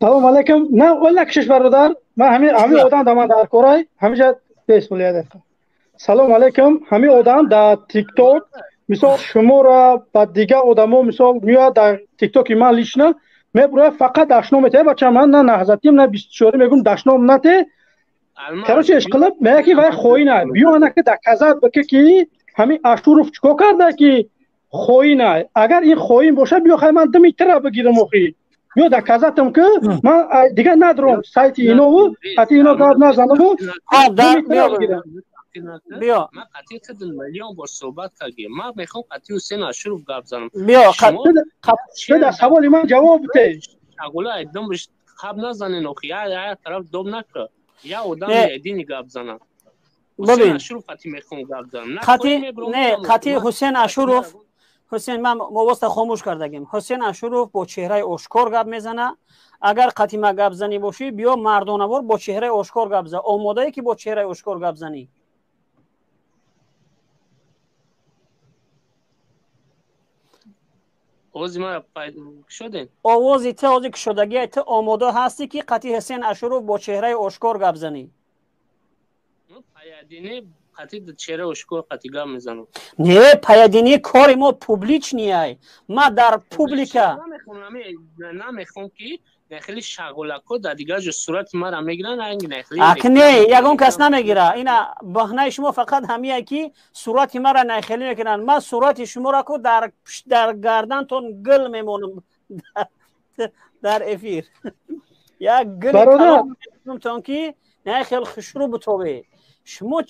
سلام علیکم. نه ولی کشش برادر من همه آدم در کارای همیشه بیسپولیه. سلام علیکم. همه آدم در تیک تاک مثال شما را با دیگه آدما مثال میاد در تیک تاک من لیشنا میبره فقط داشنام میته بچه من نه نهزتیم نه 24 میگم داشنام نته کراچه اشقلب میگه که وای خوینه بیانه که در کزات بکه کی همین اشورف چیکار کرده که خوینه اگر این خوین باشه بیا خیر من دمیتره بگیرم اخی بیا در کزاتم که من دیگه ندارم سایت اینو حتی اینو گاب نزنم دمیتره بگیرم بیا من قطعی که میلیون با صحبت کردیم من میخوام قطعی حسین اشرف گپ زنم بیا شما سوال من جواب بده شغله ایدم بش خب نزنین اخی یا طرف دوم نکره یا آدم دینی گپ زنم حسین اشرف قطعی میخوام گپ زنم نه قطعی حسین اشرف حسین من مواسط خاموش کردگیم حسین اشرف با چهره آشکار گپ میزنه اگر قطعی ما گپ زنی باشی بیا مردانوار با چهره آشکار گپ زن آماده ای که با چهره آشکار گپ زنی آواز ما شدین آوازی ته آوازی که شدگی ته آماده هستی که قطعی حسین اشرف با چهره آشکار گپ زنی پیادینی قطعی چهره آشکار قطعی گپ میزنم نه پیادینی کار ما پوبلیک نیای ما در پوبلیکا نمیخوام که نخیلی شغلکو در دیگه جو صورت ما را میگیرن انگ نخیلی نه یگون کس نمیگیره اینا بهانه شما فقط همیه که صورت ما را نخیلی میکنن ما صورت شما را کو در گردنتون گل میمونم در افیر یا گل کلام میمونم که نخیل خشرو بتوه شما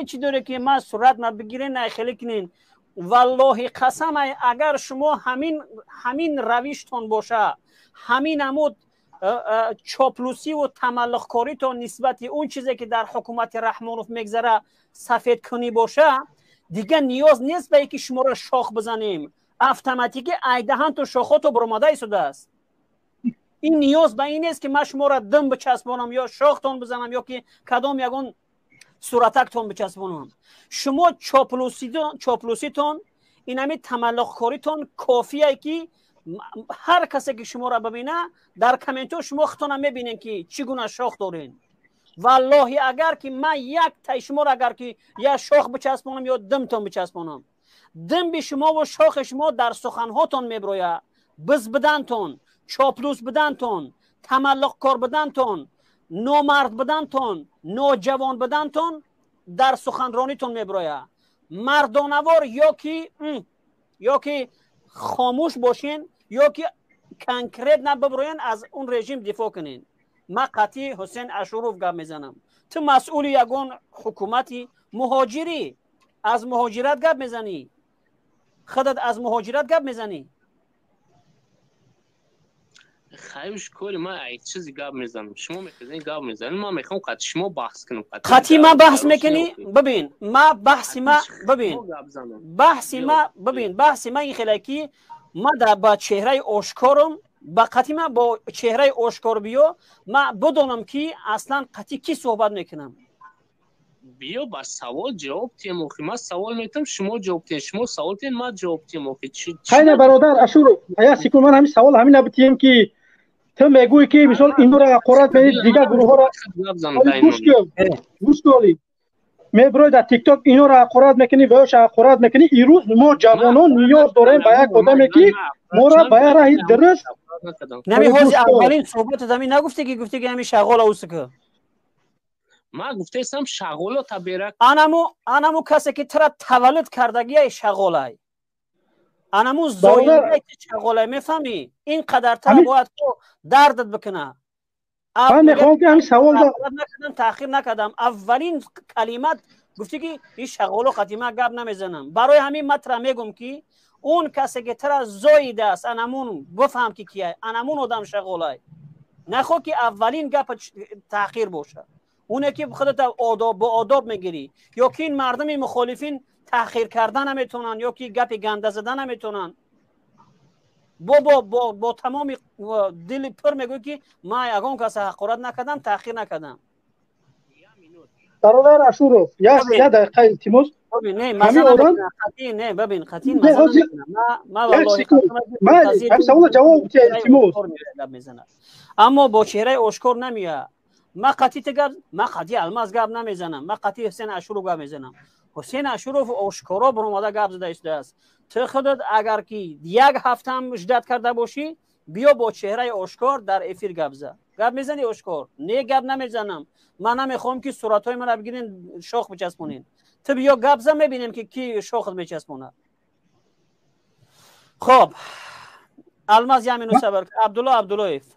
چی داره که ما صورت ما بگیرین نخیلی کنین والله قسم اگر شما همین رویشتون باشه همین عمود چاپلوسی و تملق‌کاری تا نسبت اون چیزی که در حکومت رحمانوف میگذره سفید کنی باشه دیگه نیاز نیست به اینکه شما را شاخ بزنیم اتوماتیکی ایدهان تو شاخاتو برآمده ایستاده است این نیاز به این نیست که من شما را دم بچسبونم یا شاختون بزنم یا که کدام یگون صورتکتون بچسبونم شما چاپلوسیتون این همه تملق‌کاریتون کافیه که هر کسی که شما را ببینه در کامنت شما خودتون میبینین که چگونه شاخ دارین والله اگر که من یک تای شما را اگر که یا شاخ بچسبونم یا دمتون بچسبونم دم به شما و شاخ شما در سخنهاتون میبرویه بز بدنتون چاپلوس بدنتون تملق کار بدنتون نامرد بدنتون نوجوان بدنتون در سخنرانیتون میبرویه مردانوار یا که خاموش باشین یا که کنکریت نببروین از اون رژیم دفاع کنین من قطعی حسین اشرف گپ میزنم تو مسئول یگون حکومتی مهاجری از مهاجرت گپ میزنی خودت از مهاجرت گپ میزنی خیلیش کولی من ای چیزی گپ میزنم شما میخواین گپ میزنین ما میخوام قطعی شما بحث کنم قطعی ما بحث میکنی ببین ما بحثی ما این خلاکی ما در با چهره آشکارم با قطعی ما با چهره آشکار بیا ما بدونم که اصلا قطعی کی صحبت میکنم بیا با سوال جواب تیم اخی ما سوال میتم شما جواب تیم شما سوال تیم ما جواب تیم اخی خیلی برادر اشورو آیا سیکون من همین سوال همین نبتیم که تو میگویی که مثلا اینو را قرات میدید دیگه گروه ها را گوش کنید میبروی در تیک تاک اینو را قرات میکنی ویش قرات میکنی این روز ما جوانان نیاز داریم به یک آدمی که ما را به راه درست نمی حوزی اولین صحبت زمین نگفتی که گفتی که همین شغال اوسکه ما گفته ایستم شغال تا بیرک انمو کسی که ترا تولد کردگی شغالای انمو زایده شغالای میفهمی این قدر ترا باید تو دردت بکنه من میخوام که همین سوال نکردم تاخیر نکردم اولین کلمات گفتی که این شغالو قدیمه گپ نمیزنم برای همین مطرح میگم که اون کسی که ترا زایده است انمون بفهم که کیه انمون آدم شغالای نخو که اولین گپ تاخیر باشه اونه که خودت با آداب میگیری یا که این مردم مخالفین تاخیر کردن نمیتونن یا که گپ گنده زدن نمیتونن با تمام دل پر میگوی که ما یگان کسی حقارت نکردم تاخیر نکردم برادر اشورو یا دقیقه التماس ببین نه مثلا خطی نه ببین خطی مثلا ما والله من سوال جواب تیموز اما با چهره آشکار نمیاد. ما قطعی تگر ما قطعی الماس گاب نمیزنم، ما قطعی حسین عاشور گاب میزنم. حسین عاشور آشکارا برآمده گاب زده است. تو خودت اگر کی یک هفته هم جدت کرده باشی بیا با چهره آشکار در افیر گاب زد. گاب میزنی آشکار؟ نه گاب نمیزنم. من نمیخوام که صورتای من رو بگیرین شاخ بچسبونین. تو بیا گاب زد میبینیم که کی شاخت بچسبونه. خب الماس یامینو صبر عبدالله عبداللهیف.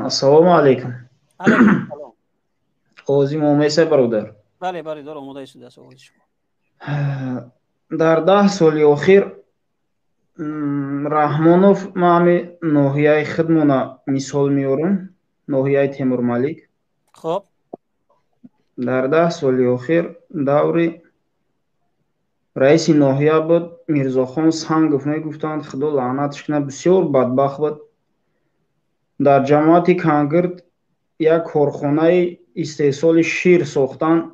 السلام علیکم. علیکم سلام. قاضی مومیسه برادر. بله برادر اومده است سوال شما. در 10 سال اخیر رحمانوف ما ناحیه خودمون مثال میارم، ناحیه تیمور ملیک. خب در 10 سال اخیر دوری رئیس ناحیه بود میرزاخان سنگوف میگفتند خدا لعنتش کنه، بسیار بدبخت بود. در جماعت کانگرد یک کارخانه استحصال شیر ساختن،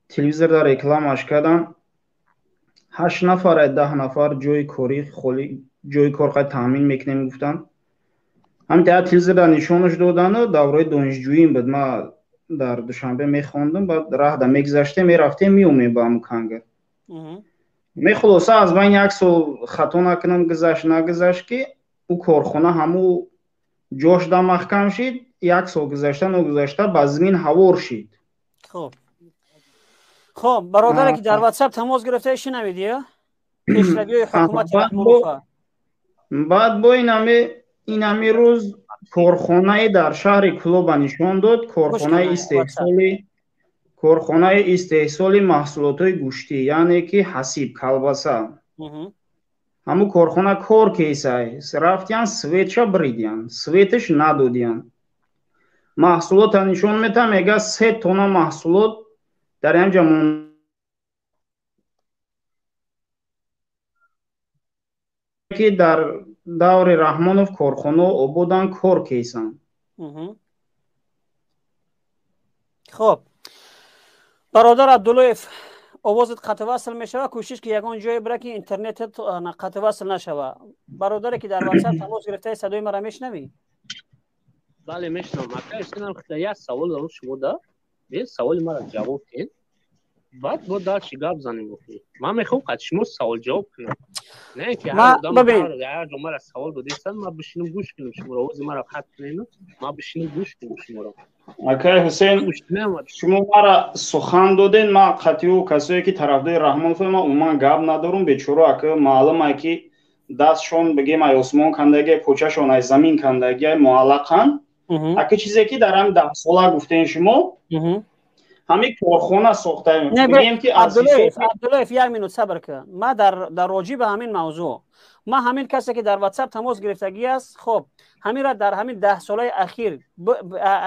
تلویزیون در رکلامش کردن، 8 نفر 10 نفر جای کاری خالی، جای کار تامین میکنیم گفتن. هم تا تلویزیون در نشانش دادن و دوره دانشجویی بود. ما در دوشنبه میخواندم، بعد راه در میگذشته میرفتیم میومیم با هم کانگرد. می خلاصه از بین 1 سال خطا نکنم گذشت نگذشت که او کارخانه همو جاش در محکم شد. 1 سال گذشته نگذشته با زمین هوار شد. خب برادر که در واتساپ تماس گرفته شنویدی پیشروی حکومت رحمانوف. بعد با این همی روز کارخانه در شهر کلوب نشان داد، کارخانه استحصال محصولات گوشتی، یعنی که حسیب کلباسه. همو کارخانه کار کیسه رفتیان سویتش بریدیان، سویتش ندادیان. محصولات نشون میده، میگه 3 تن محصولات در اینجا که در دور رحمانوف کارخانه آبادان کار کیسن. خب برادر عبداللهیف آوازت قطع وصل میشوه، کوشش که یگان جای بره که اینترنتت قطع وصل نشوه. برادر که در واتساپ تماس گرفته صدای مرا میشنوی؟ بله میشنوم. اصلا یک سوال دارم شما دا به سوال مرا جواب دید، بعد با در چی گپ زنیم بکنیم. من میخوام قد شما سوال جواب کنم، نه که هر آدم هر مرا سوال بودیستن ما بشینم گوش کنم شما را. آواز مرا خط کنیم ما بشینم گوش کنم شما را. اکای حسین شما مرا سخن دادین، ما قطعی و کسایی که طرفدار رحمانوف ما عموما گپ ندارم. بیچاره اکا معلومه که دستشون بگیم ای آسمان کندگی، پوچهشون ای زمین کندگی معلقن. اکا چیزی که در هم 10 ساله گفتین شما همین کارخانه ساخته میگیم که عبداللهیف 1 مینوت صبر کن. ما در راجع به همین موضوع ما همین کسی که در واتساپ تماس گرفتگی است، خب همین را در همین 10 ساله اخیر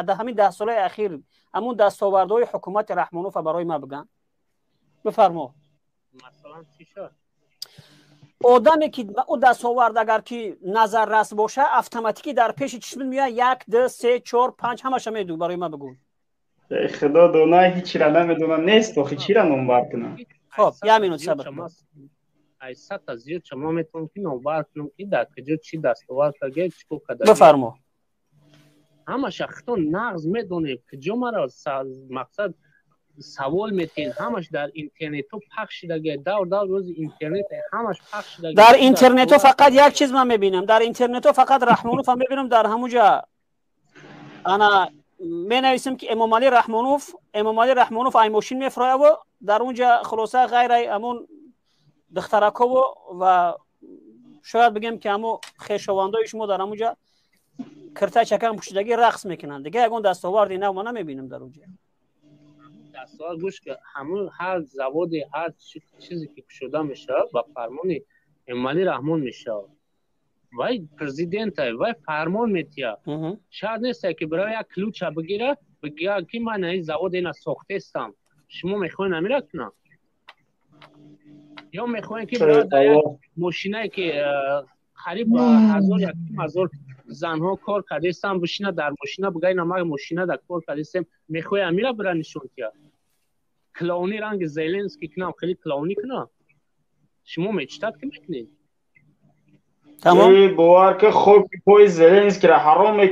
در همین 10 ساله اخیر همون دستاوردهای حکومت رحمانوف برای ما بگن. بفرما. مثلا چی شد؟ آدمی که او دستاورد اگر که نظر رس باشه اتوماتیکی در پیش چشم میاد 1 2 3 4 5 همش میدون. برای ما بگو. خدا دونه هیچی را نمیدونه نیست تو چی را نمبر کنم. خب 1 مینوت صبر کن. ایسا تزیه شما میتونم که نمبر کنم که در کجا چی دستاورد کرده چی کو کده. بفرما. همه شخصا نقض میدونه کجا مرا مقصد سوال میتین، همش در اینترنت پخش شده. دور روز اینترنت همش پخش شده. در اینترنت فقط یک چیز من میبینم، در اینترنت فقط رحمانوف هم میبینم. در همونجا انا می نویسم که امام علی رحمانوف ای ماشین میفرایه و در اونجا خلاصه غیر امون دخترکا و شاید بگم که همون خویشاوندای شما در اونجا کرته چکن پوشیدگی رقص میکنن دیگه. یگون دستاوردی نه ما نمیبینیم در اونجا. دستاورد گوش که همون هر زواد هر چیزی که شده میشه با فرمان امام علی رحمان میشه. وای پرزیدنت وای فرمان میتیا. شاید نیست که برای یک کلوچه بگیره بگه که من این زواد اینا ساخته استم. شما میخواین نمیره کنم یا میخواین که برای ماشینه که قریب 1000 زنها کار کرده استم بشینه در ماشینه بگه اینا ما ماشینه در کار کرده استم میخوای امیره برای نشون کیا کلونی رنگ زلنسکی کنم خیلی کلونی کنم شما میچتاد که میکنید تمام باور که خوب پای زلنسکی را حرام